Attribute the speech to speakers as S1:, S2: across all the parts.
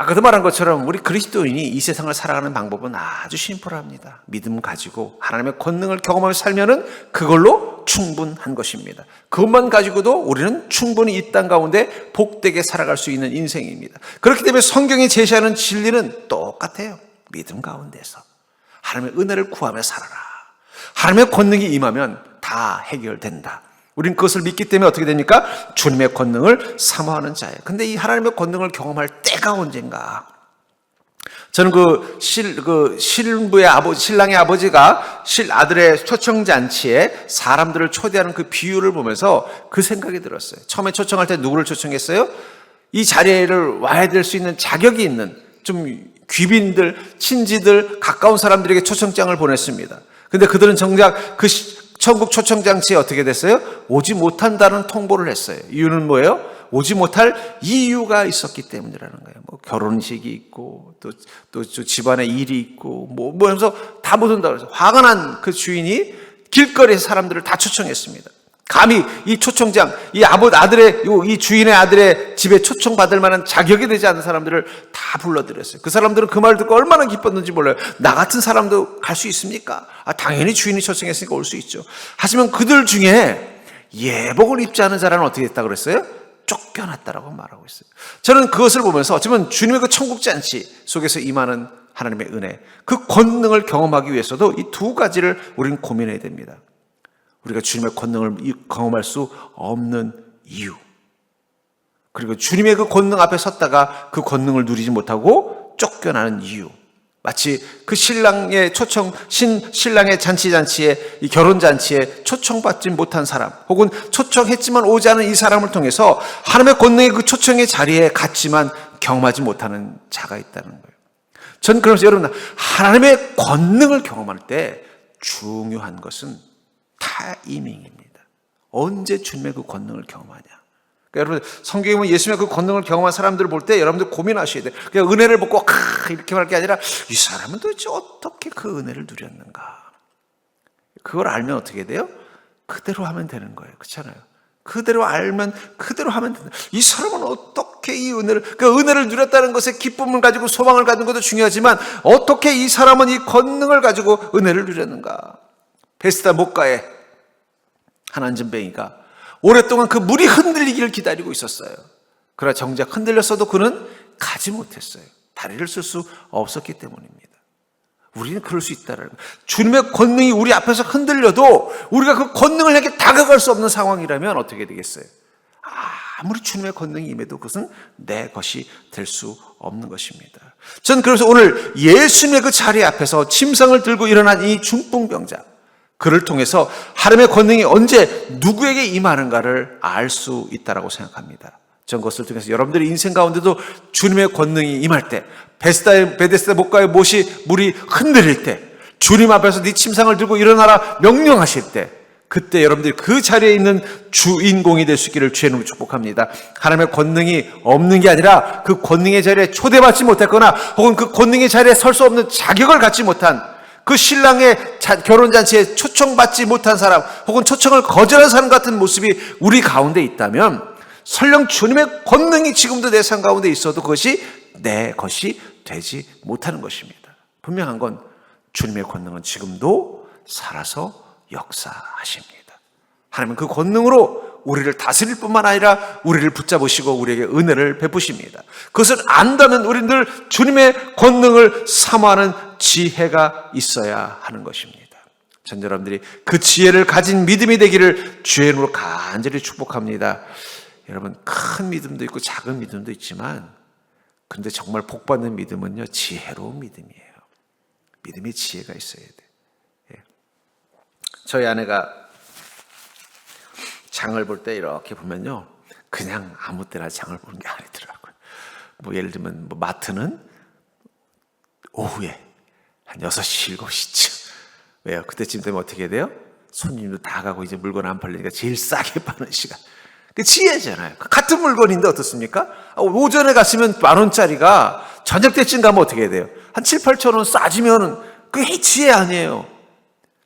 S1: 아까도 말한 것처럼 우리 그리스도인이 이 세상을 살아가는 방법은 아주 심플합니다. 믿음 가지고 하나님의 권능을 경험하며 살면은 그걸로 충분한 것입니다. 그것만 가지고도 우리는 충분히 이 땅 가운데 복되게 살아갈 수 있는 인생입니다. 그렇기 때문에 성경이 제시하는 진리는 똑같아요. 믿음 가운데서 하나님의 은혜를 구하며 살아라. 하나님의 권능이 임하면 다 해결된다. 우린 그것을 믿기 때문에 어떻게 됩니까? 주님의 권능을 사모하는 자예요. 근데 이 하나님의 권능을 경험할 때가 언젠가? 저는 신부의 아버지, 신랑의 아버지가 아들의 초청잔치에 사람들을 초대하는 그 비유를 보면서 그 생각이 들었어요. 처음에 초청할 때 누구를 초청했어요? 이 자리를 와야 될 수 있는 자격이 있는 좀 귀빈들, 친지들, 가까운 사람들에게 초청장을 보냈습니다. 근데 그들은 정작 그 천국 초청장치에 어떻게 됐어요? 오지 못한다는 통보를 했어요. 이유는 뭐예요? 오지 못할 이유가 있었기 때문이라는 거예요. 뭐 결혼식이 있고 또 집안에 일이 있고 뭐 하면서 다 못 온다고 해서 화가 난 그 주인이 길거리에서 사람들을 다 초청했습니다. 감히 이 초청장, 이 주인의 아들의 집에 초청받을 만한 자격이 되지 않는 사람들을 다 불러들였어요. 그 사람들은 그 말을 듣고 얼마나 기뻤는지 몰라요. 나 같은 사람도 갈 수 있습니까? 당연히 주인이 초청했으니까 올 수 있죠. 하지만 그들 중에 예복을 입지 않은 자라는 어떻게 됐다 그랬어요? 쫓겨났다라고 말하고 있어요. 저는 그것을 보면서 어쩌면 주님의 그 천국잔치 속에서 임하는 하나님의 은혜, 그 권능을 경험하기 위해서도 이 두 가지를 우리는 고민해야 됩니다. 우리가 주님의 권능을 경험할 수 없는 이유, 그리고 주님의 그 권능 앞에 섰다가 그 권능을 누리지 못하고 쫓겨나는 이유. 마치 그 신랑의 잔치에, 이 결혼잔치에 초청받지 못한 사람, 혹은 초청했지만 오지 않은 이 사람을 통해서 하나님의 권능의 그 초청의 자리에 갔지만 경험하지 못하는 자가 있다는 거예요. 전 그러면서 여러분, 하나님의 권능을 경험할 때 중요한 것은 타이밍입니다. 언제 주님의 그 권능을 경험하냐. 그러니까 여러분, 성경에 보면 예수님의 그 권능을 경험한 사람들을 볼 때 여러분들 고민하셔야 돼요. 그냥 은혜를 받고 이렇게 말 게 아니라 이 사람은 도대체 어떻게 그 은혜를 누렸는가. 그걸 알면 어떻게 돼요? 그대로 하면 되는 거예요. 그렇잖아요. 그대로 알면 그대로 하면 된다. 이 사람은 어떻게 이 은혜를, 그 은혜를 누렸다는 것에 기쁨을 가지고 소망을 갖는 것도 중요하지만 어떻게 이 사람은 이 권능을 가지고 은혜를 누렸는가. 베스다 목가에 한 안전뱅이가 오랫동안 그 물이 흔들리기를 기다리고 있었어요. 그러나 정작 흔들렸어도 그는 가지 못했어요. 다리를 쓸 수 없었기 때문입니다. 우리는 그럴 수 있다라는 거예요. 주님의 권능이 우리 앞에서 흔들려도 우리가 그 권능을 향해 다가갈 수 없는 상황이라면 어떻게 되겠어요? 아무리 주님의 권능이 임해도 그것은 내 것이 될 수 없는 것입니다. 저는 그래서 오늘 예수님의 그 자리 앞에서 침상을 들고 일어난 이 중풍병자, 그를 통해서 하나님의 권능이 언제 누구에게 임하는가를 알 수 있다고 생각합니다. 전 그것을 통해서 여러분들의 인생 가운데도 주님의 권능이 임할 때, 베데스다 목가의 물이 흔들릴 때, 주님 앞에서 네 침상을 들고 일어나라 명령하실 때, 그때 여러분들이 그 자리에 있는 주인공이 될 수 있기를 주의 이름으로 축복합니다. 하나님의 권능이 없는 게 아니라 그 권능의 자리에 초대받지 못했거나 혹은 그 권능의 자리에 설 수 없는 자격을 갖지 못한 그 신랑의 결혼잔치에 초청받지 못한 사람 혹은 초청을 거절한 사람 같은 모습이 우리 가운데 있다면 설령 주님의 권능이 지금도 내 삶 가운데 있어도 그것이 내 것이 되지 못하는 것입니다. 분명한 건 주님의 권능은 지금도 살아서 역사하십니다. 하나님은 그 권능으로 우리를 다스릴 뿐만 아니라 우리를 붙잡으시고 우리에게 은혜를 베푸십니다. 그것을 안다면 우리는 늘 주님의 권능을 사모하는 지혜가 있어야 하는 것입니다. 전 여러분들이 그 지혜를 가진 믿음이 되기를 주의 이름으로 간절히 축복합니다. 여러분, 큰 믿음도 있고 작은 믿음도 있지만 근데 정말 복받는 믿음은요, 지혜로운 믿음이에요. 믿음에 지혜가 있어야 돼. 저희 아내가 장을 볼 때 이렇게 보면요, 그냥 아무 때나 장을 보는 게 아니더라고요. 뭐 예를 들면 마트는 오후에 한 6시, 7시쯤. 왜요? 그때쯤 되면 어떻게 돼요? 손님도 다 가고 이제 물건 안 팔리니까 제일 싸게 파는 시간. 그 지혜잖아요. 같은 물건인데 어떻습니까? 오전에 갔으면 10,000원짜리가 저녁 때쯤 가면 어떻게 해야 돼요? 한 7, 8천 원 싸지면은 그게 지혜 아니에요.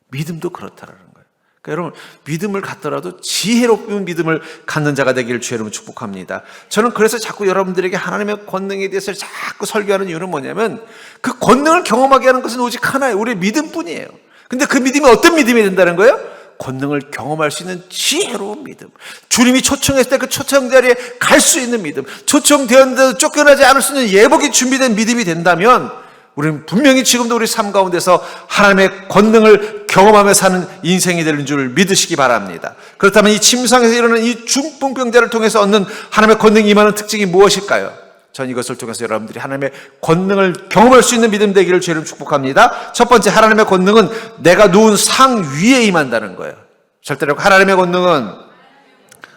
S1: 믿음도 그렇다라는 거예요. 그러니까 여러분, 믿음을 갖더라도 지혜로운 믿음을 갖는 자가 되기를 주의 이름으로 축복합니다. 저는 그래서 자꾸 여러분들에게 하나님의 권능에 대해서 자꾸 설교하는 이유는 뭐냐면, 그 권능을 경험하게 하는 것은 오직 하나예요. 우리의 믿음뿐이에요. 근데 그 믿음이 어떤 믿음이 된다는 거예요? 권능을 경험할 수 있는 지혜로운 믿음. 주님이 초청했을 때 그 초청 자리에 갈 수 있는 믿음. 초청되었는데도 쫓겨나지 않을 수 있는 예복이 준비된 믿음이 된다면, 우리는 분명히 지금도 우리 삶 가운데서 하나님의 권능을 경험하며 사는 인생이 되는 줄 믿으시기 바랍니다. 그렇다면 이 침상에서 일어나는 이 중풍병자를 통해서 얻는 하나님의 권능이 임하는 특징이 무엇일까요? 전 이것을 통해서 여러분들이 하나님의 권능을 경험할 수 있는 믿음 되기를 주님 축복합니다. 첫 번째, 하나님의 권능은 내가 누운 상 위에 임한다는 거예요. 절대로 하나님의 권능은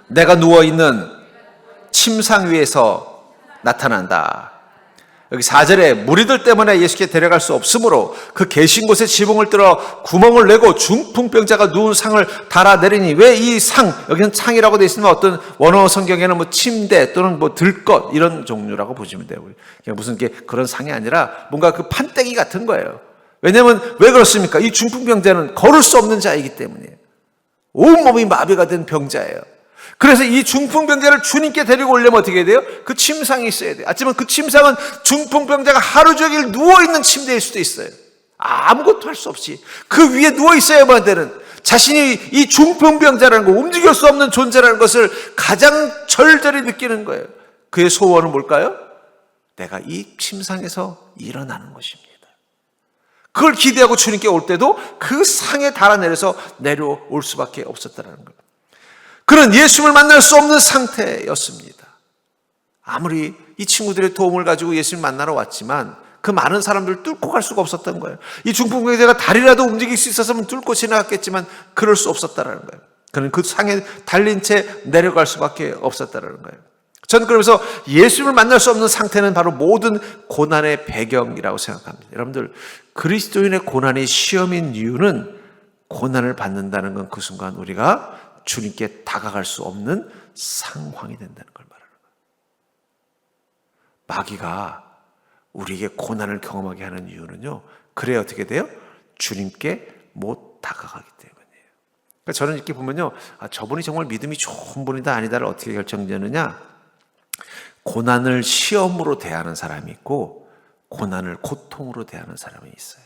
S1: 내가 누워있는 침상 위에서 나타난다. 여기 4절에 무리들 때문에 예수께 데려갈 수 없으므로 그 계신 곳에 지붕을 뚫어 구멍을 내고 중풍병자가 누운 상을 달아내리니, 왜 이 상, 여기는 창이라고 되어 있으면 어떤 원어 성경에는 뭐 침대 또는 뭐 들것 이런 종류라고 보시면 돼요. 그냥 무슨 게 그런 상이 아니라 뭔가 그 판때기 같은 거예요. 왜냐하면 왜 그렇습니까? 이 중풍병자는 걸을 수 없는 자이기 때문이에요. 온몸이 마비가 된 병자예요. 그래서 이 중풍병자를 주님께 데리고 오려면 어떻게 해야 돼요? 그 침상이 있어야 돼요. 하지만 그 침상은 중풍병자가 하루 종일 누워있는 침대일 수도 있어요. 아무것도 할 수 없이 그 위에 누워있어야만 되는, 자신이 이 중풍병자라는 거, 움직일 수 없는 존재라는 것을 가장 절절히 느끼는 거예요. 그의 소원은 뭘까요? 내가 이 침상에서 일어나는 것입니다. 그걸 기대하고 주님께 올 때도 그 상에 달아내려서 내려올 수밖에 없었다는 거예요. 그는 예수님을 만날 수 없는 상태였습니다. 아무리 이 친구들의 도움을 가지고 예수님을 만나러 왔지만 그 많은 사람들을 뚫고 갈 수가 없었던 거예요. 이 중풍병자가 다리라도 움직일 수 있었으면 뚫고 지나갔겠지만 그럴 수 없었다는 거예요. 그는 그 상에 달린 채 내려갈 수밖에 없었다는 거예요. 저는 그러면서 예수님을 만날 수 없는 상태는 바로 모든 고난의 배경이라고 생각합니다. 여러분들, 그리스도인의 고난이 시험인 이유는 고난을 받는다는 건 그 순간 우리가 주님께 다가갈 수 없는 상황이 된다는 걸 말하는 거예요. 마귀가 우리에게 고난을 경험하게 하는 이유는요, 그래야 어떻게 돼요? 주님께 못 다가가기 때문이에요. 그러니까 저는 이렇게 보면요, 저분이 정말 믿음이 좋은 분이다 아니다를 어떻게 결정되느냐, 고난을 시험으로 대하는 사람이 있고 고난을 고통으로 대하는 사람이 있어요.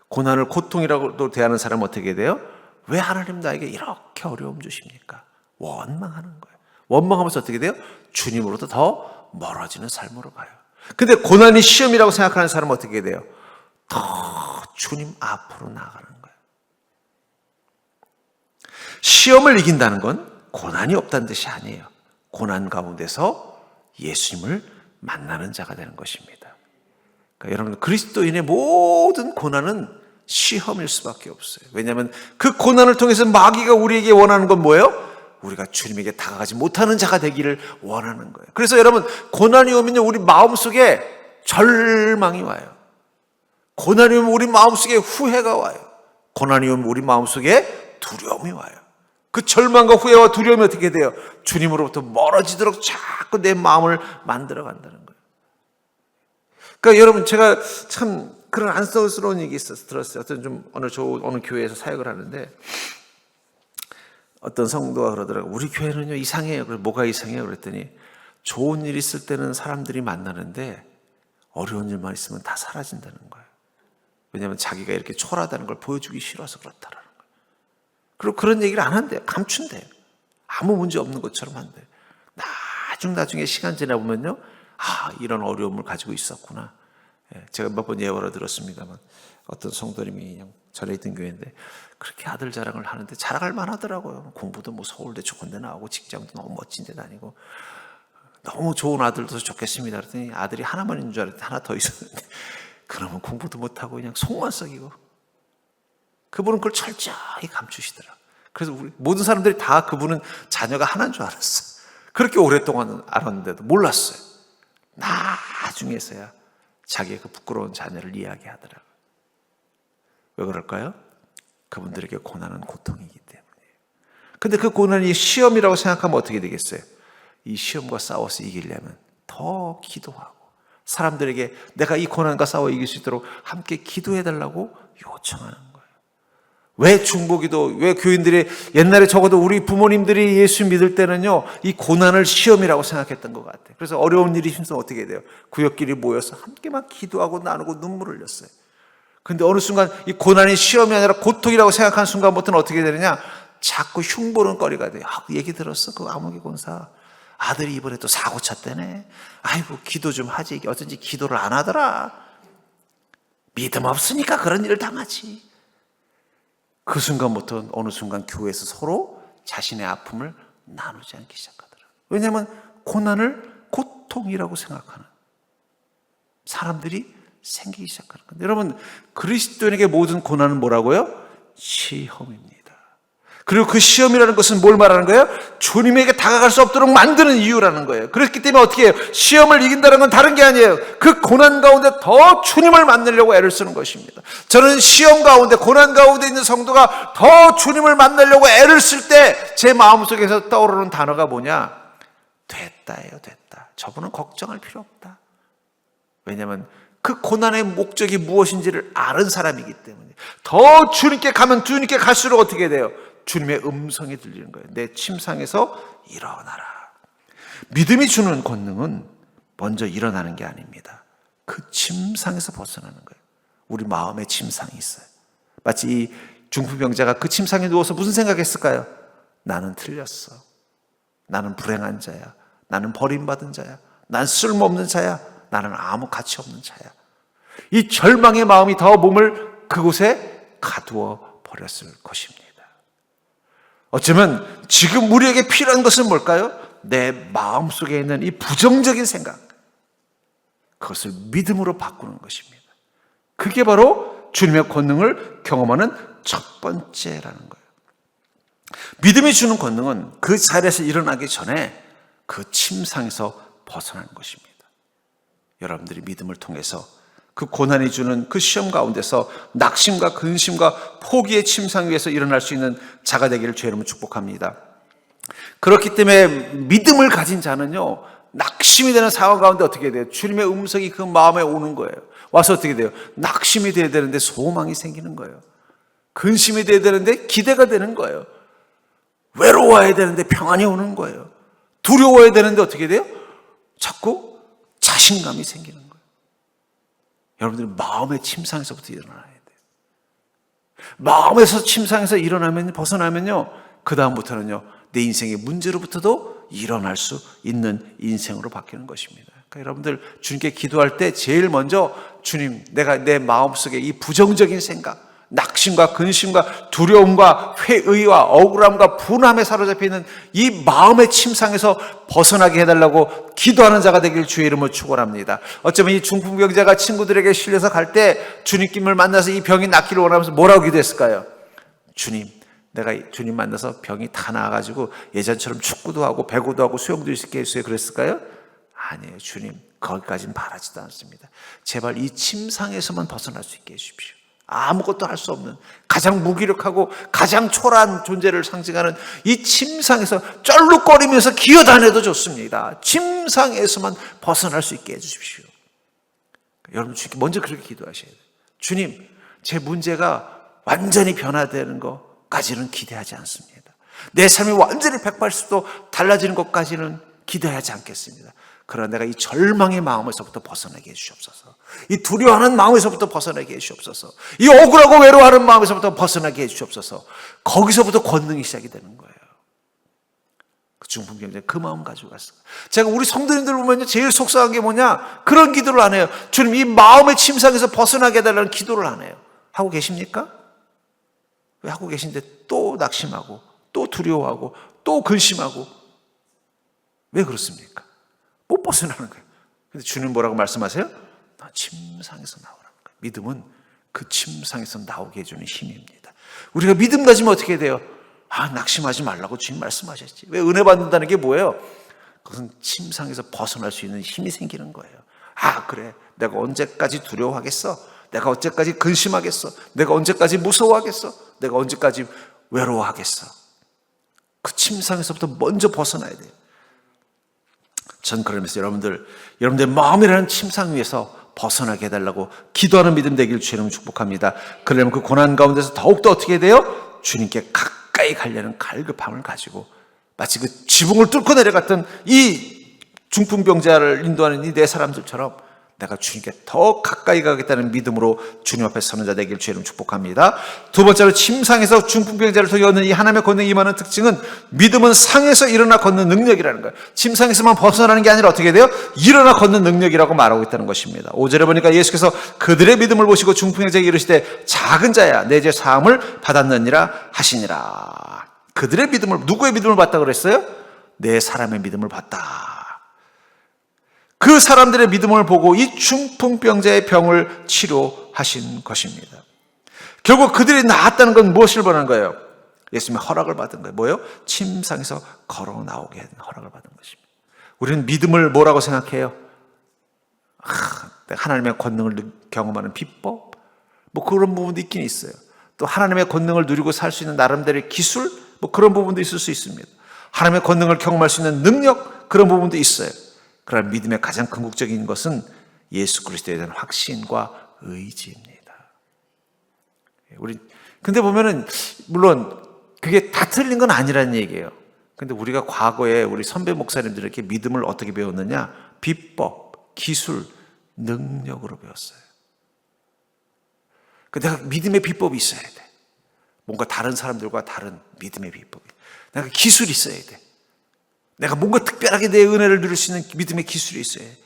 S1: 고난을 고통이라고 대하는 사람은 어떻게 돼요? 왜 하나님 나에게 이렇게 어려움 주십니까? 원망하는 거예요. 원망하면서 어떻게 돼요? 주님으로부터 더 멀어지는 삶으로 가요. 근데 고난이 시험이라고 생각하는 사람은 어떻게 돼요? 더 주님 앞으로 나아가는 거예요. 시험을 이긴다는 건 고난이 없다는 뜻이 아니에요. 고난 가운데서 예수님을 만나는 자가 되는 것입니다. 그러니까 여러분, 그리스도인의 모든 고난은 시험일 수밖에 없어요. 왜냐하면 그 고난을 통해서 마귀가 우리에게 원하는 건 뭐예요? 우리가 주님에게 다가가지 못하는 자가 되기를 원하는 거예요. 그래서 여러분, 고난이 오면요, 우리 마음속에 절망이 와요. 고난이 오면 우리 마음속에 후회가 와요. 고난이 오면 우리 마음속에 두려움이 와요. 그 절망과 후회와 두려움이 어떻게 돼요? 주님으로부터 멀어지도록 자꾸 내 마음을 만들어 간다는 거예요. 그러니까 여러분, 제가 참 그런 안쓰러운 얘기 들었어요. 어느 교회에서 사역을 하는데 어떤 성도가 그러더라고요. 우리 교회는요, 이상해요. 그래서 뭐가 이상해요? 그랬더니 좋은 일 있을 때는 사람들이 만나는데 어려운 일만 있으면 다 사라진다는 거예요. 왜냐하면 자기가 이렇게 초라하다는 걸 보여주기 싫어서 그렇다라는 거예요. 그리고 그런 얘기를 안 한대요. 감춘대요. 아무 문제 없는 것처럼 한대요. 나중에 시간 지나보면요, 이런 어려움을 가지고 있었구나. 제가 몇 번 예언을 들었습니다만, 어떤 성도님이 그냥 전에 있던 교회인데 그렇게 아들 자랑을 하는데 자랑할 만하더라고요. 공부도 뭐 서울대 좋은 데 나오고 직장도 너무 멋진 데 다니고 너무 좋은 아들도 좋겠습니다. 그랬더니 아들이 하나만 있는 줄 알았더니 하나 더 있었는데, 그러면 공부도 못하고 그냥 속만 썩이고, 그분은 그걸 철저히 감추시더라. 그래서 우리 모든 사람들이 다 그분은 자녀가 하나인 줄 알았어. 그렇게 오랫동안 알았는데도 몰랐어요. 나중에서야 자기의 그 부끄러운 자녀를 이야기하더라고요. 왜 그럴까요? 그분들에게 고난은 고통이기 때문이에요. 근데 그 고난이 시험이라고 생각하면 어떻게 되겠어요? 이 시험과 싸워서 이기려면 더 기도하고, 사람들에게 내가 이 고난과 싸워 이길 수 있도록 함께 기도해달라고 요청하는 거예요. 왜 중보기도, 왜 교인들이 옛날에 적어도 우리 부모님들이 예수 믿을 때는요, 이 고난을 시험이라고 생각했던 것 같아요. 그래서 어려운 일이 힘쓰면 어떻게 해야 돼요? 구역끼리 모여서 함께만 기도하고 나누고 눈물을 흘렸어요. 근데 어느 순간 이 고난이 시험이 아니라 고통이라고 생각하는 순간부터는 어떻게 되느냐? 자꾸 흉보는거리가 돼요. 그 얘기 들었어? 그 아무개 권사. 아들이 이번에 또 사고 쳤대네. 아이고, 기도 좀 하지. 어쩐지 기도를 안 하더라. 믿음 없으니까 그런 일을 당하지. 그 순간부터 어느 순간 교회에서 서로 자신의 아픔을 나누지 않기 시작하더라고요. 왜냐하면 고난을 고통이라고 생각하는 사람들이 생기기 시작하는 건데, 여러분, 그리스도인에게 모든 고난은 뭐라고요? 시험입니다. 그리고 그 시험이라는 것은 뭘 말하는 거예요? 주님에게 다가갈 수 없도록 만드는 이유라는 거예요. 그렇기 때문에 어떻게 해요? 시험을 이긴다는 건 다른 게 아니에요. 그 고난 가운데 더 주님을 만나려고 애를 쓰는 것입니다. 저는 시험 가운데, 고난 가운데 있는 성도가 더 주님을 만나려고 애를 쓸 때 제 마음속에서 떠오르는 단어가 뭐냐? 됐다예요, 됐다. 저분은 걱정할 필요 없다. 왜냐하면 그 고난의 목적이 무엇인지를 아는 사람이기 때문에. 더 주님께 가면 주님께 갈수록 어떻게 돼요? 주님의 음성이 들리는 거예요. 내 침상에서 일어나라. 믿음이 주는 권능은 먼저 일어나는 게 아닙니다. 그 침상에서 벗어나는 거예요. 우리 마음에 침상이 있어요. 마치 이 중풍병자가 그 침상에 누워서 무슨 생각했을까요? 나는 틀렸어. 나는 불행한 자야. 나는 버림받은 자야. 난 쓸모없는 자야. 나는 아무 가치 없는 자야. 이 절망의 마음이 더 몸을 그곳에 가두어 버렸을 것입니다. 어쩌면 지금 우리에게 필요한 것은 뭘까요? 내 마음속에 있는 이 부정적인 생각, 그것을 믿음으로 바꾸는 것입니다. 그게 바로 주님의 권능을 경험하는 첫 번째라는 거예요. 믿음이 주는 권능은 그 자리에서 일어나기 전에 그 침상에서 벗어나는 것입니다. 여러분들이 믿음을 통해서 그 고난이 주는 그 시험 가운데서 낙심과 근심과 포기의 침상 위에서 일어날 수 있는 자가 되기를 주의 이름으로 축복합니다. 그렇기 때문에 믿음을 가진 자는요, 낙심이 되는 상황 가운데 어떻게 돼요? 주님의 음성이 그 마음에 오는 거예요. 와서 어떻게 돼요? 낙심이 돼야 되는데 소망이 생기는 거예요. 근심이 돼야 되는데 기대가 되는 거예요. 외로워야 되는데 평안이 오는 거예요. 두려워야 되는데 어떻게 돼요? 자꾸 자신감이 생기는 거예요. 여러분들이 마음의 침상에서부터 일어나야 돼요. 마음에서 침상에서 일어나면, 벗어나면요, 그 다음부터는요, 내 인생의 문제로부터도 일어날 수 있는 인생으로 바뀌는 것입니다. 그러니까 여러분들 주님께 기도할 때 제일 먼저 주님, 내가 내 마음속에 이 부정적인 생각, 낙심과 근심과 두려움과 회의와 억울함과 분함에 사로잡혀 있는 이 마음의 침상에서 벗어나게 해달라고 기도하는 자가 되길 주의 이름으로 축원합니다. 어쩌면 이 중풍병자가 친구들에게 실려서 갈 때 주님을 만나서 이 병이 낫기를 원하면서 뭐라고 기도했을까요? 주님, 내가 주님 만나서 병이 다 나아가지고 예전처럼 축구도 하고 배구도 하고 수영도 있게 해주세요. 그랬을까요? 아니에요. 주님, 거기까지는 바라지도 않습니다. 제발 이 침상에서만 벗어날 수 있게 해주십시오. 아무것도 할 수 없는, 가장 무기력하고 가장 초라한 존재를 상징하는 이 침상에서 쩔룩거리면서 기어다녀도 좋습니다. 침상에서만 벗어날 수 있게 해주십시오. 여러분, 주님께 먼저 그렇게 기도하셔야 돼요. 주님, 제 문제가 완전히 변화되는 것까지는 기대하지 않습니다. 내 삶이 완전히 180도 달라지는 것까지는 기대하지 않겠습니다. 그러나 내가 이 절망의 마음에서부터 벗어나게 해주시옵소서. 이 두려워하는 마음에서부터 벗어나게 해주시옵소서. 이 억울하고 외로워하는 마음에서부터 벗어나게 해주시옵소서. 거기서부터 권능이 시작이 되는 거예요. 그 중풍병자 그 마음 가지고 갔어요. 제가 우리 성도님들 보면 제일 속상한 게 뭐냐? 그런 기도를 안 해요. 주님, 이 마음의 침상에서 벗어나게 해달라는 기도를 안 해요. 하고 계십니까? 왜 하고 계신데 또 낙심하고 또 두려워하고 또 근심하고 왜 그렇습니까? 못 벗어나는 거예요. 근데 주님 뭐라고 말씀하세요? 나 침상에서 나오라는 거예요. 믿음은 그 침상에서 나오게 해주는 힘입니다. 우리가 믿음 가지면 어떻게 돼요? 낙심하지 말라고 주님 말씀하셨지. 왜 은혜 받는다는 게 뭐예요? 그것은 침상에서 벗어날 수 있는 힘이 생기는 거예요. 그래. 내가 언제까지 두려워하겠어? 내가 언제까지 근심하겠어? 내가 언제까지 무서워하겠어? 내가 언제까지 외로워하겠어? 그 침상에서부터 먼저 벗어나야 돼요. 전 그러면서 여러분들 마음이라는 침상 위에서 벗어나게 해달라고 기도하는 믿음 되길 주님 축복합니다. 그러려면 그 고난 가운데서 더욱더 어떻게 돼요? 주님께 가까이 가려는 갈급함을 가지고 마치 그 지붕을 뚫고 내려갔던 이 중풍병자를 인도하는 이 네 사람들처럼 내가 주님께 더 가까이 가겠다는 믿음으로 주님 앞에 서는 자 되길 주님 축복합니다. 두 번째로 침상에서 중풍병자를 통해 얻는 이 하나님의 권능이 임하는 특징은 믿음은 상에서 일어나 걷는 능력이라는 거예요. 침상에서만 벗어나는 게 아니라 어떻게 돼요? 일어나 걷는 능력이라고 말하고 있다는 것입니다. 5절에 보니까 예수께서 그들의 믿음을 보시고 중풍병자에게 이르시되 작은 자야 내 죄 사함을 받았느니라 하시니라. 그들의 믿음을, 누구의 믿음을 받다 그랬어요? 네 사람의 믿음을 받다. 그 사람들의 믿음을 보고 이 중풍병자의 병을 치료하신 것입니다. 결국 그들이 나았다는 건 무엇을 말하는 거예요? 예수님의 허락을 받은 거예요. 뭐예요? 침상에서 걸어 나오게 허락을 받은 것입니다. 우리는 믿음을 뭐라고 생각해요? 하나님의 권능을 경험하는 비법? 뭐 그런 부분도 있긴 있어요. 또 하나님의 권능을 누리고 살 수 있는 나름대로의 기술? 뭐 그런 부분도 있을 수 있습니다. 하나님의 권능을 경험할 수 있는 능력? 그런 부분도 있어요. 그러나 믿음의 가장 궁극적인 것은 예수 그리스도에 대한 확신과 의지입니다. 근데 보면은, 물론, 그게 다 틀린 건 아니라는 얘기예요. 근데 우리가 과거에 우리 선배 목사님들이 이렇게 믿음을 어떻게 배웠느냐? 비법, 기술, 능력으로 배웠어요. 내가 믿음의 비법이 있어야 돼. 뭔가 다른 사람들과 다른 믿음의 비법이. 내가 기술이 있어야 돼. 내가 뭔가 특별하게 내 은혜를 누릴 수 있는 믿음의 기술이 있어야 돼.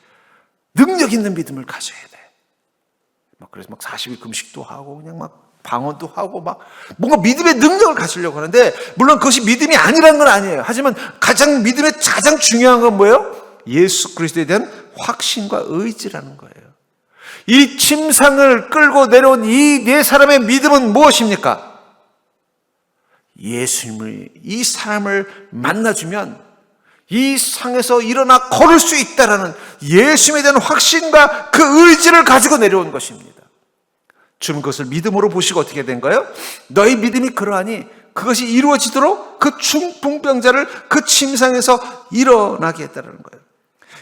S1: 능력 있는 믿음을 가져야 돼. 그래서 40일 금식도 하고, 그냥 방언도 하고, 뭔가 믿음의 능력을 가지려고 하는데, 물론 그것이 믿음이 아니라는 건 아니에요. 하지만 믿음의 가장 중요한 건 뭐예요? 예수 그리스도에 대한 확신과 의지라는 거예요. 이 침상을 끌고 내려온 이 네 사람의 믿음은 무엇입니까? 예수님을, 이 사람을 만나주면 이 상에서 일어나 걸을 수 있다라는 예수님에 대한 확신과 그 의지를 가지고 내려온 것입니다. 주님 그것을 믿음으로 보시고 어떻게 된 거예요? 너희 믿음이 그러하니 그것이 이루어지도록 그 중풍병자를 그 침상에서 일어나게 했다는 거예요.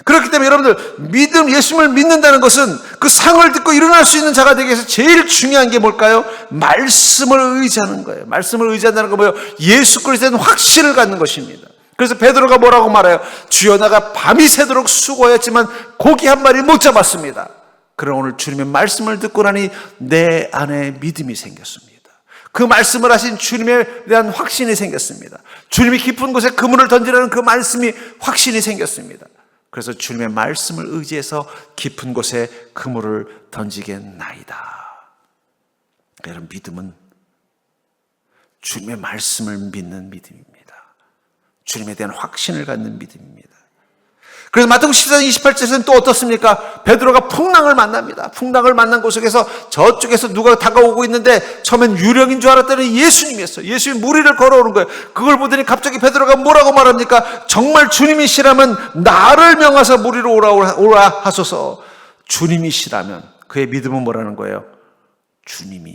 S1: 그렇기 때문에 여러분들, 예수님을 믿는다는 것은 그 상을 듣고 일어날 수 있는 자가 되기 위해서 제일 중요한 게 뭘까요? 말씀을 의지하는 거예요. 말씀을 의지한다는 건 뭐예요? 예수 그리스도에 대한 확신을 갖는 것입니다. 그래서 베드로가 뭐라고 말해요? 주여 나가 밤이 새도록 수고하였지만 고기 한 마리 못 잡았습니다. 그러나 오늘 주님의 말씀을 듣고 나니 내 안에 믿음이 생겼습니다. 그 말씀을 하신 주님에 대한 확신이 생겼습니다. 주님이 깊은 곳에 그물을 던지라는 그 말씀이 확신이 생겼습니다. 그래서 주님의 말씀을 의지해서 깊은 곳에 그물을 던지겠나이다. 여러분, 믿음은 주님의 말씀을 믿는 믿음입니다. 주님에 대한 확신을 갖는 믿음입니다. 그래서 마태복음 14장 28절에서는 또 어떻습니까? 베드로가 풍랑을 만납니다. 풍랑을 만난 곳에서 저쪽에서 누가 다가오고 있는데 처음엔 유령인 줄 알았더니 예수님이었어요. 예수님이 무리를 걸어오는 거예요. 그걸 보더니 갑자기 베드로가 뭐라고 말합니까? 정말 주님이시라면 나를 명하사 무리로 오라 하소서. 주님이시라면 그의 믿음은 뭐라는 거예요? 주님이,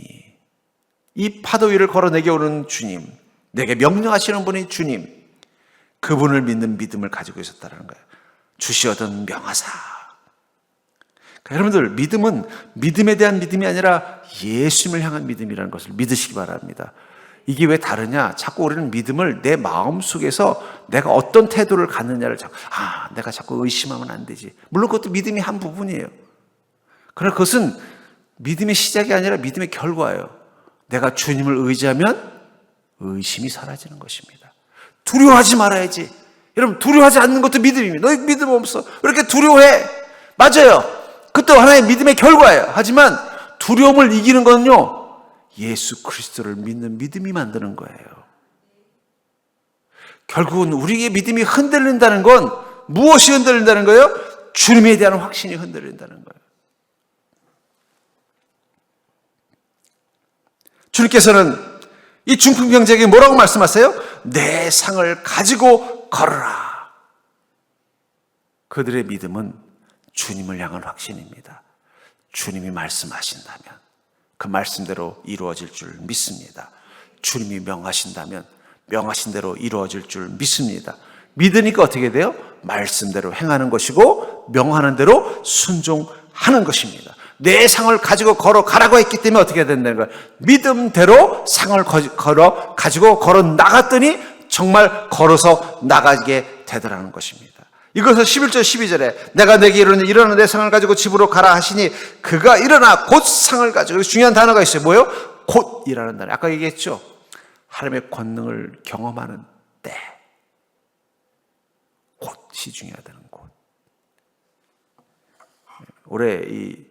S1: 이 파도 위를 걸어내게 오는 주님, 내게 명령하시는 분이 주님, 그분을 믿는 믿음을 가지고 있었다는 거예요. 주시어든 명하사. 그러니까 여러분들, 믿음은 믿음에 대한 믿음이 아니라 예수님을 향한 믿음이라는 것을 믿으시기 바랍니다. 이게 왜 다르냐? 자꾸 우리는 믿음을 내 마음속에서 내가 어떤 태도를 갖느냐를 내가 자꾸 의심하면 안 되지. 물론 그것도 믿음이 한 부분이에요. 그러나 그것은 믿음의 시작이 아니라 믿음의 결과예요. 내가 주님을 의지하면 의심이 사라지는 것입니다. 두려워하지 말아야지. 여러분, 두려워하지 않는 것도 믿음입니다. 너희 믿음 없어. 왜 이렇게 두려워해? 맞아요. 그것도 하나의 믿음의 결과예요. 하지만 두려움을 이기는 건요, 예수 그리스도를 믿는 믿음이 만드는 거예요. 결국은 우리의 믿음이 흔들린다는 건 무엇이 흔들린다는 거예요? 주님에 대한 확신이 흔들린다는 거예요. 주님께서는 이 중풍병자에게 뭐라고 말씀하세요? 내 상을 가지고 걸어라. 그들의 믿음은 주님을 향한 확신입니다. 주님이 말씀하신다면 그 말씀대로 이루어질 줄 믿습니다. 주님이 명하신다면 명하신 대로 이루어질 줄 믿습니다. 믿으니까 어떻게 돼요? 말씀대로 행하는 것이고 명하는 대로 순종하는 하는 것입니다. 내 상을 가지고 걸어가라고 했기 때문에 어떻게 된다는 거예요? 믿음대로 상을 가지고 걸어 나갔더니 정말 걸어서 나가게 되더라는 것입니다. 이것을 11절 12절에 내가 내게 이르노니 일어나 내 상을 가지고 집으로 가라 하시니 그가 일어나 곧 상을 가지고, 중요한 단어가 있어요. 뭐예요? 곧이라는 단어. 아까 얘기했죠. 하나님의 권능을 경험하는 때, 곧이 중요하다는 곳. 올해 이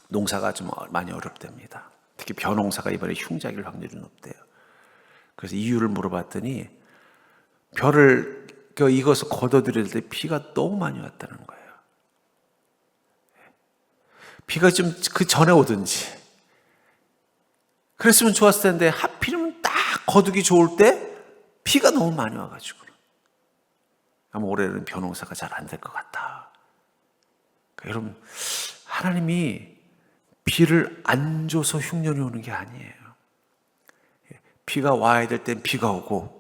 S1: 농사가 좀 많이 어렵답니다. 특히 벼농사가 이번에 흉작일 확률이 높대요. 그래서 이유를 물어봤더니 벼를 이것을 걷어들일 때 비가 너무 많이 왔다는 거예요. 비가 좀 그 전에 오든지 그랬으면 좋았을 텐데 하필이면 딱 거두기 좋을 때 비가 너무 많이 와가지고 아마 올해는 벼농사가 잘 안 될 것 같다. 그러니까 여러분, 하나님이 비를 안 줘서 흉년이 오는 게 아니에요. 비가 와야 될 땐 비가 오고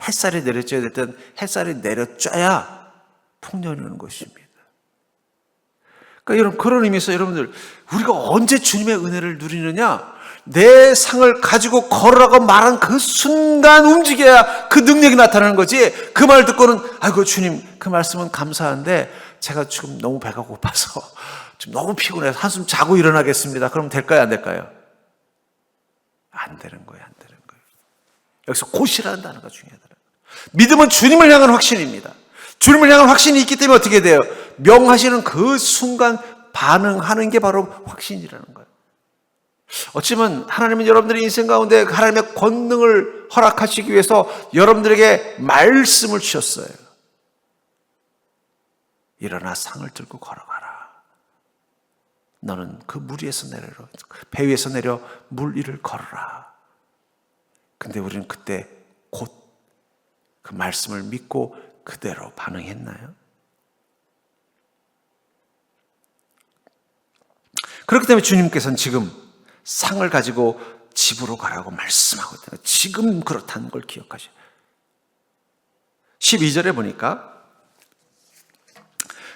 S1: 햇살이 내려쬐야 될 땐 햇살이 내려쬐야 풍년이 오는 것입니다. 그러니까 여러분, 그런 의미에서 여러분들, 우리가 언제 주님의 은혜를 누리느냐? 내 상을 가지고 걸으라고 말한 그 순간 움직여야 그 능력이 나타나는 거지. 그 말 듣고는 아이고 주님, 그 말씀은 감사한데 제가 지금 너무 배가 고파서 지금 너무 피곤해서 한숨 자고 일어나겠습니다. 그럼 될까요, 안 될까요? 안 되는 거예요, 안 되는 거예요. 여기서 곧이라는 단어가 중요하더라고요. 믿음은 주님을 향한 확신입니다. 주님을 향한 확신이 있기 때문에 어떻게 돼요? 명하시는 그 순간 반응하는 게 바로 확신이라는 거예요. 어쩌면 하나님은 여러분들의 인생 가운데 하나님의 권능을 허락하시기 위해서 여러분들에게 말씀을 주셨어요. 일어나 상을 들고 걸어가라. 너는 그 물 위에서 내려, 배 위에서 내려 물 위를 걸어라. 근데 우리는 그때 곧 그 말씀을 믿고 그대로 반응했나요? 그렇기 때문에 주님께서는 지금 상을 가지고 집으로 가라고 말씀하고 있다. 지금 그렇다는 걸 기억하셔요. 12절에 보니까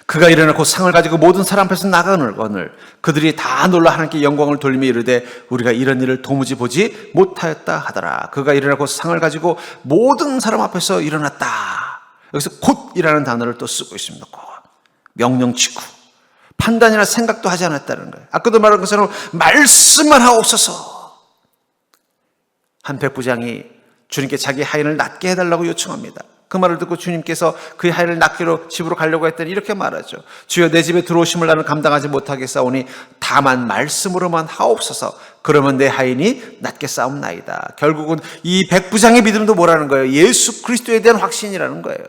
S1: 그가 일어나 곧 상을 가지고 모든 사람 앞에서 나가거늘 그들이 다 놀라 하나님께 영광을 돌리며 이르되 우리가 이런 일을 도무지 보지 못하였다 하더라. 그가 일어나 곧 상을 가지고 모든 사람 앞에서 일어났다. 여기서 곧이라는 단어를 또 쓰고 있습니다. 곧. 명령 직후. 판단이나 생각도 하지 않았다는 거예요. 아까도 말한 것처럼 말씀만 하옵소서. 한 백부장이 주님께 자기 하인을 낫게 해달라고 요청합니다. 그 말을 듣고 주님께서 그의 하인을 낫기로 집으로 가려고 했더니 이렇게 말하죠. 주여 내 집에 들어오심을 나는 감당하지 못하겠사오니 다만 말씀으로만 하옵소서. 그러면 내 하인이 낫게 싸움나이다. 결국은 이 백부장의 믿음도 뭐라는 거예요? 예수 그리스도에 대한 확신이라는 거예요.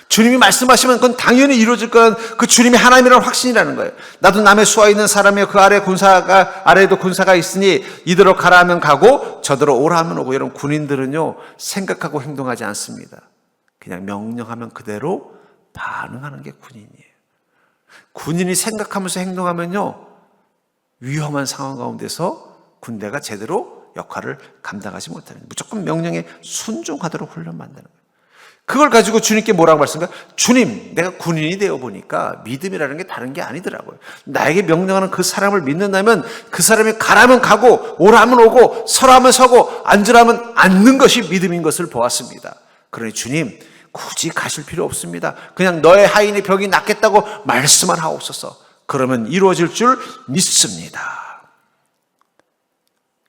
S1: 주님이 말씀하시면 그건 당연히 이루어질 거는 그 주님이 하나님이라는 확신이라는 거예요. 나도 남의 수하 있는 사람이여 그 아래에도 군사가 있으니 이대로 가라 하면 가고 저대로 오라 하면 오고. 여러분, 군인들은요 생각하고 행동하지 않습니다. 그냥 명령하면 그대로 반응하는 게 군인이에요. 군인이 생각하면서 행동하면요 위험한 상황 가운데서 군대가 제대로 역할을 감당하지 못하는, 무조건 명령에 순종하도록 훈련 만드는 거예요. 그걸 가지고 주님께 뭐라고 말씀할까요? 주님, 내가 군인이 되어 보니까 믿음이라는 게 다른 게 아니더라고요. 나에게 명령하는 그 사람을 믿는다면 그 사람이 가라면 가고 오라면 오고 서라면 서고 앉으라면 앉는 것이 믿음인 것을 보았습니다. 그러니 주님, 굳이 가실 필요 없습니다. 그냥 너의 하인의 병이 낫겠다고 말씀만 하옵소서. 그러면 이루어질 줄 믿습니다.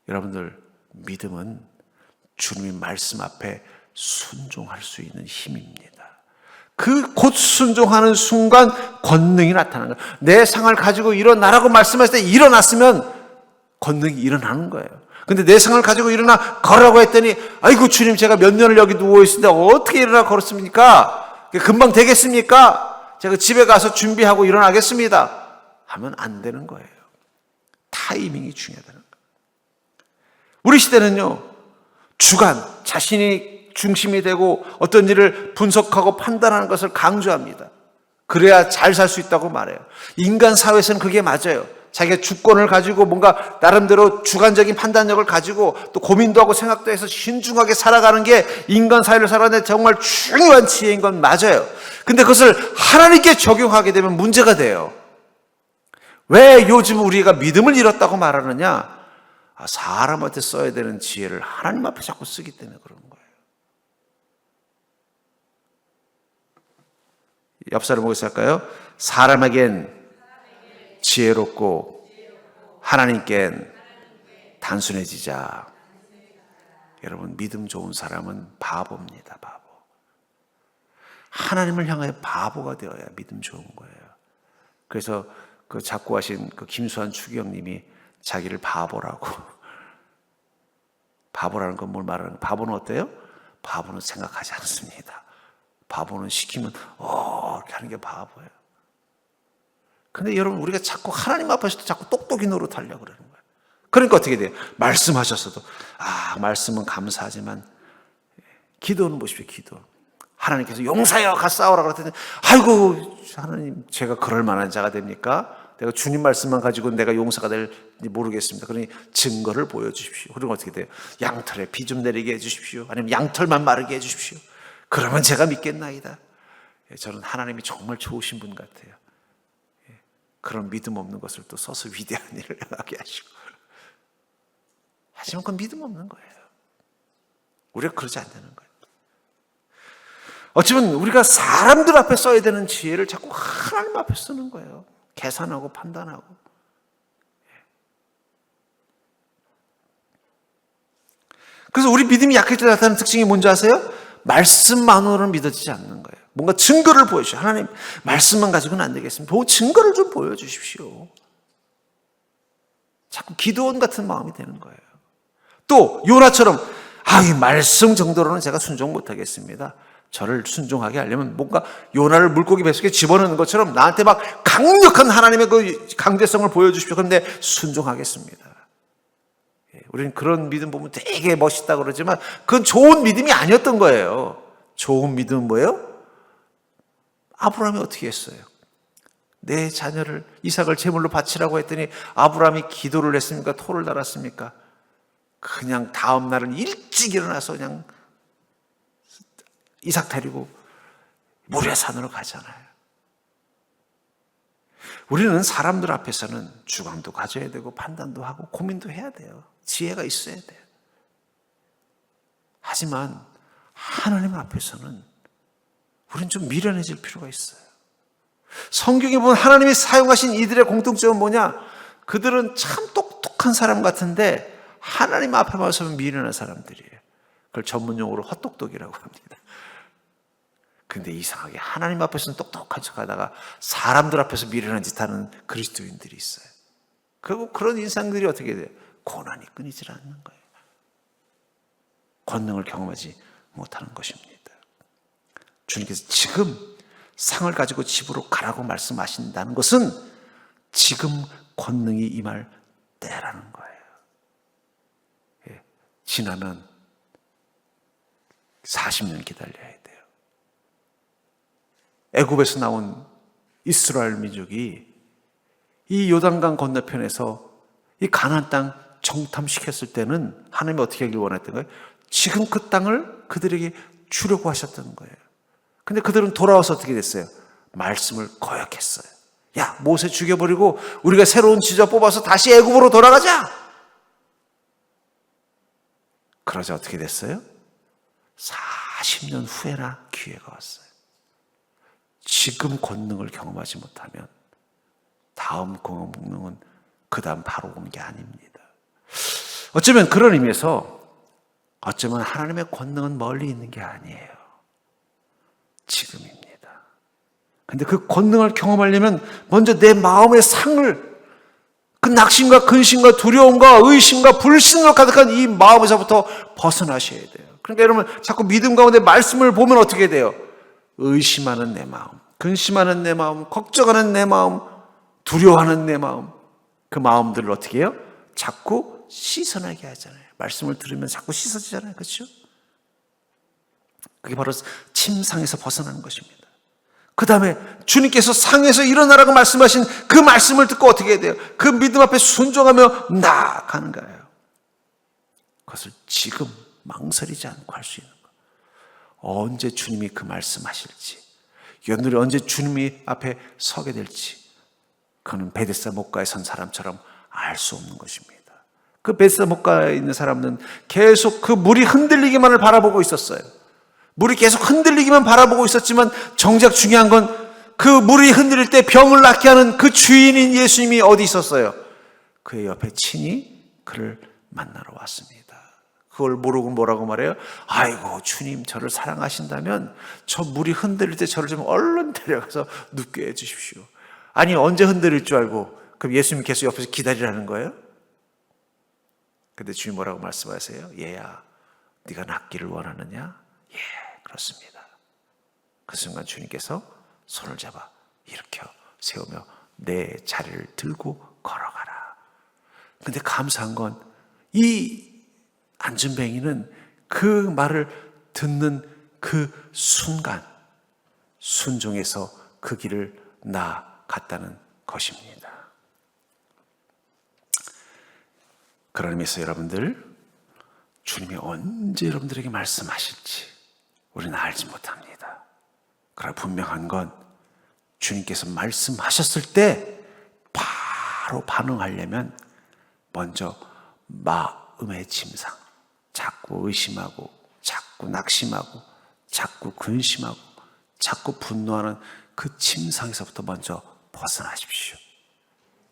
S1: 여러분들, 믿음은 주님의 말씀 앞에 순종할 수 있는 힘입니다. 그 곧 순종하는 순간 권능이 나타나는 거예요. 내 상을 가지고 일어나라고 말씀하실 때 일어났으면 권능이 일어나는 거예요. 근데 내 상을 가지고 일어나 걸으라고 했더니 아이고 주님, 제가 몇 년을 여기 누워있는데 어떻게 일어나 걸었습니까? 금방 되겠습니까? 제가 집에 가서 준비하고 일어나겠습니다 하면 안 되는 거예요. 타이밍이 중요하다는 거예요. 우리 시대는요 주관, 자신이 중심이 되고 어떤 일을 분석하고 판단하는 것을 강조합니다. 그래야 잘 살 수 있다고 말해요. 인간 사회에서는 그게 맞아요. 자기가 주권을 가지고 뭔가 나름대로 주관적인 판단력을 가지고 또 고민도 하고 생각도 해서 신중하게 살아가는 게 인간 사회를 살아가는 데 정말 중요한 지혜인 건 맞아요. 근데 그것을 하나님께 적용하게 되면 문제가 돼요. 왜 요즘 우리가 믿음을 잃었다고 말하느냐? 사람한테 써야 되는 지혜를 하나님 앞에 자꾸 쓰기 때문에 그런 거예요. 옆 사람 보고 할까요? 사람에겐 지혜롭고 하나님께는 단순해지자. 여러분, 믿음 좋은 사람은 바보입니다. 바보. 하나님을 향하여 바보가 되어야 믿음 좋은 거예요. 그래서 그 작고하신 그 김수환 추기경님이 자기를 바보라고. 바보라는 건 뭘 말하는 거예요? 바보는 어때요? 바보는 생각하지 않습니다. 바보는 시키면 이렇게 하는 게 바보예요. 근데 여러분, 우리가 자꾸 하나님 앞에서도 자꾸 똑똑히 노릇하려고 그러는 거예요. 그러니까 어떻게 돼요? 말씀하셨어도 말씀은 감사하지만 기도는 보십시오. 기도. 하나님께서 용사여 가 싸우라 그랬더니 아이고 하나님, 제가 그럴 만한 자가 됩니까? 내가 주님 말씀만 가지고 내가 용사가 될지 모르겠습니다. 그러니 증거를 보여주십시오. 그리고 어떻게 돼요? 양털에 비 좀 내리게 해주십시오. 아니면 양털만 마르게 해주십시오. 그러면 제가 믿겠나이다. 저는 하나님이 정말 좋으신 분 같아요. 그런 믿음 없는 것을 또 써서 위대한 일을 하게 하시고. 하지만 그건 믿음 없는 거예요. 우리가 그러지 않는 거예요. 어쩌면 우리가 사람들 앞에 써야 되는 지혜를 자꾸 하나님 앞에 쓰는 거예요. 계산하고 판단하고. 그래서 우리 믿음이 약할 때 나타나는 특징이 뭔지 아세요? 말씀만으로는 믿어지지 않는 거예요. 뭔가 증거를 보여주십시오. 하나님, 말씀만 가지고는 안 되겠습니다. 증거를 좀 보여주십시오. 자꾸 기도원 같은 마음이 되는 거예요. 또 요나처럼 이 말씀 정도로는 제가 순종 못하겠습니다. 저를 순종하게 하려면 뭔가 요나를 물고기 뱃속에 집어넣는 것처럼 나한테 막 강력한 하나님의 그 강제성을 보여주십시오. 그런데 순종하겠습니다. 우리는 그런 믿음 보면 되게 멋있다 그러지만 그건 좋은 믿음이 아니었던 거예요. 좋은 믿음은 뭐예요? 아브라함이 어떻게 했어요? 내 자녀를 이삭을 제물로 바치라고 했더니 아브라함이 기도를 했습니까? 토를 달았습니까? 그냥 다음 날은 일찍 일어나서 그냥 이삭 데리고 모리아산으로 가잖아요. 우리는 사람들 앞에서는 주관도 가져야 되고 판단도 하고 고민도 해야 돼요. 지혜가 있어야 돼요. 하지만 하나님 앞에서는 우리는 좀 미련해질 필요가 있어요. 성경에 보면 하나님이 사용하신 이들의 공통점은 뭐냐? 그들은 참 똑똑한 사람 같은데 하나님 앞에 와서는 미련한 사람들이에요. 그걸 전문용어로 헛똑똑이라고 합니다. 근데 이상하게 하나님 앞에서는 똑똑한 척하다가 사람들 앞에서 미련한 짓 하는 그리스도인들이 있어요. 그리고 그런 인상들이 어떻게 돼요? 고난이 끊이질 않는 거예요. 권능을 경험하지 못하는 것입니다. 주님께서 지금 상을 가지고 집으로 가라고 말씀하신다는 것은 지금 권능이 임할 때라는 거예요. 지나면 40년 기다려야 돼요. 애굽에서 나온 이스라엘 민족이 이 요단강 건너편에서 이 가나안 땅 정탐시켰을 때는 하나님이 어떻게 하길 원했던 거예요? 지금 그 땅을 그들에게 주려고 하셨던 거예요. 근데 그들은 돌아와서 어떻게 됐어요? 말씀을 거역했어요. 야, 모세 죽여버리고 우리가 새로운 지자 뽑아서 다시 애굽으로 돌아가자. 그러자 어떻게 됐어요? 40년 후에나 기회가 왔어요. 지금 권능을 경험하지 못하면 다음 권능은 그 다음 바로 온 게 아닙니다. 어쩌면 그런 의미에서 어쩌면 하나님의 권능은 멀리 있는 게 아니에요. 지금입니다. 근데 그 권능을 경험하려면 먼저 내 마음의 상을, 그 낙심과 근심과 두려움과 의심과 불신으로 가득한 이 마음에서부터 벗어나셔야 돼요. 그러니까 여러분 자꾸 믿음 가운데 말씀을 보면 어떻게 돼요? 의심하는 내 마음, 근심하는 내 마음, 걱정하는 내 마음, 두려워하는 내 마음, 그 마음들을 어떻게 해요? 자꾸 씻어내게 하잖아요. 말씀을 들으면 자꾸 씻어지잖아요. 그렇죠? 그게 바로 침상에서 벗어나는 것입니다. 그 다음에 주님께서 상에서 일어나라고 말씀하신 그 말씀을 듣고 어떻게 해야 돼요? 그 믿음 앞에 순종하며 나아가는 거예요. 그것을 지금 망설이지 않고 할 수 있는 거예요. 언제 주님이 그 말씀하실지, 여러분들이 언제 주님이 앞에 서게 될지, 그는 베데스다 목가에 선 사람처럼 알 수 없는 것입니다. 그 베데스다 목가에 있는 사람은 계속 그 물이 흔들리기만을 바라보고 있었어요. 물이 계속 흔들리기만 바라보고 있었지만 정작 중요한 건 그 물이 흔들릴 때 병을 낫게 하는 그 주인인 예수님이 어디 있었어요? 그의 옆에 친히 그를 만나러 왔습니다. 그걸 모르고 뭐라고 말해요? 아이고 주님 저를 사랑하신다면 저 물이 흔들릴 때 저를 좀 얼른 데려가서 눕게 해주십시오. 아니 언제 흔들릴 줄 알고 그럼 예수님이 계속 옆에서 기다리라는 거예요? 근데 주님 뭐라고 말씀하세요? 얘야 네가 낫기를 원하느냐? 예 그렇습니다. 그 순간 주님께서 손을 잡아 일으켜 세우며 내 자리를 들고 걸어가라. 근데 감사한 건 이 안전뱅이는 그 말을 듣는 그 순간 순종해서 그 길을 나아갔다는 것입니다. 그런 의미에서 여러분들 주님이 언제 여러분들에게 말씀하실지 우리는 알지 못합니다. 그러나 분명한 건 주님께서 말씀하셨을 때 바로 반응하려면 먼저 마음의 짐상, 자꾸 의심하고 자꾸 낙심하고 자꾸 근심하고 자꾸 분노하는 그 침상에서부터 먼저 벗어나십시오.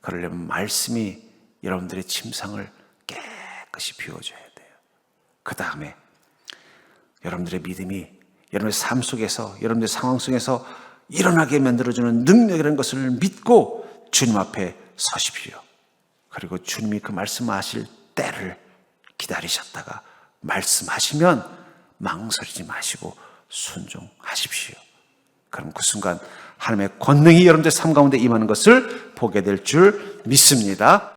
S1: 그러려면 말씀이 여러분들의 침상을 깨끗이 비워줘야 돼요. 그 다음에 여러분들의 믿음이 여러분의 삶 속에서 여러분들의 상황 속에서 일어나게 만들어주는 능력이라는 것을 믿고 주님 앞에 서십시오. 그리고 주님이 그 말씀하실 때를 기다리셨다가 말씀하시면 망설이지 마시고 순종하십시오. 그럼 그 순간 하나님의 권능이 여러분들의 삶 가운데 임하는 것을 보게 될 줄 믿습니다.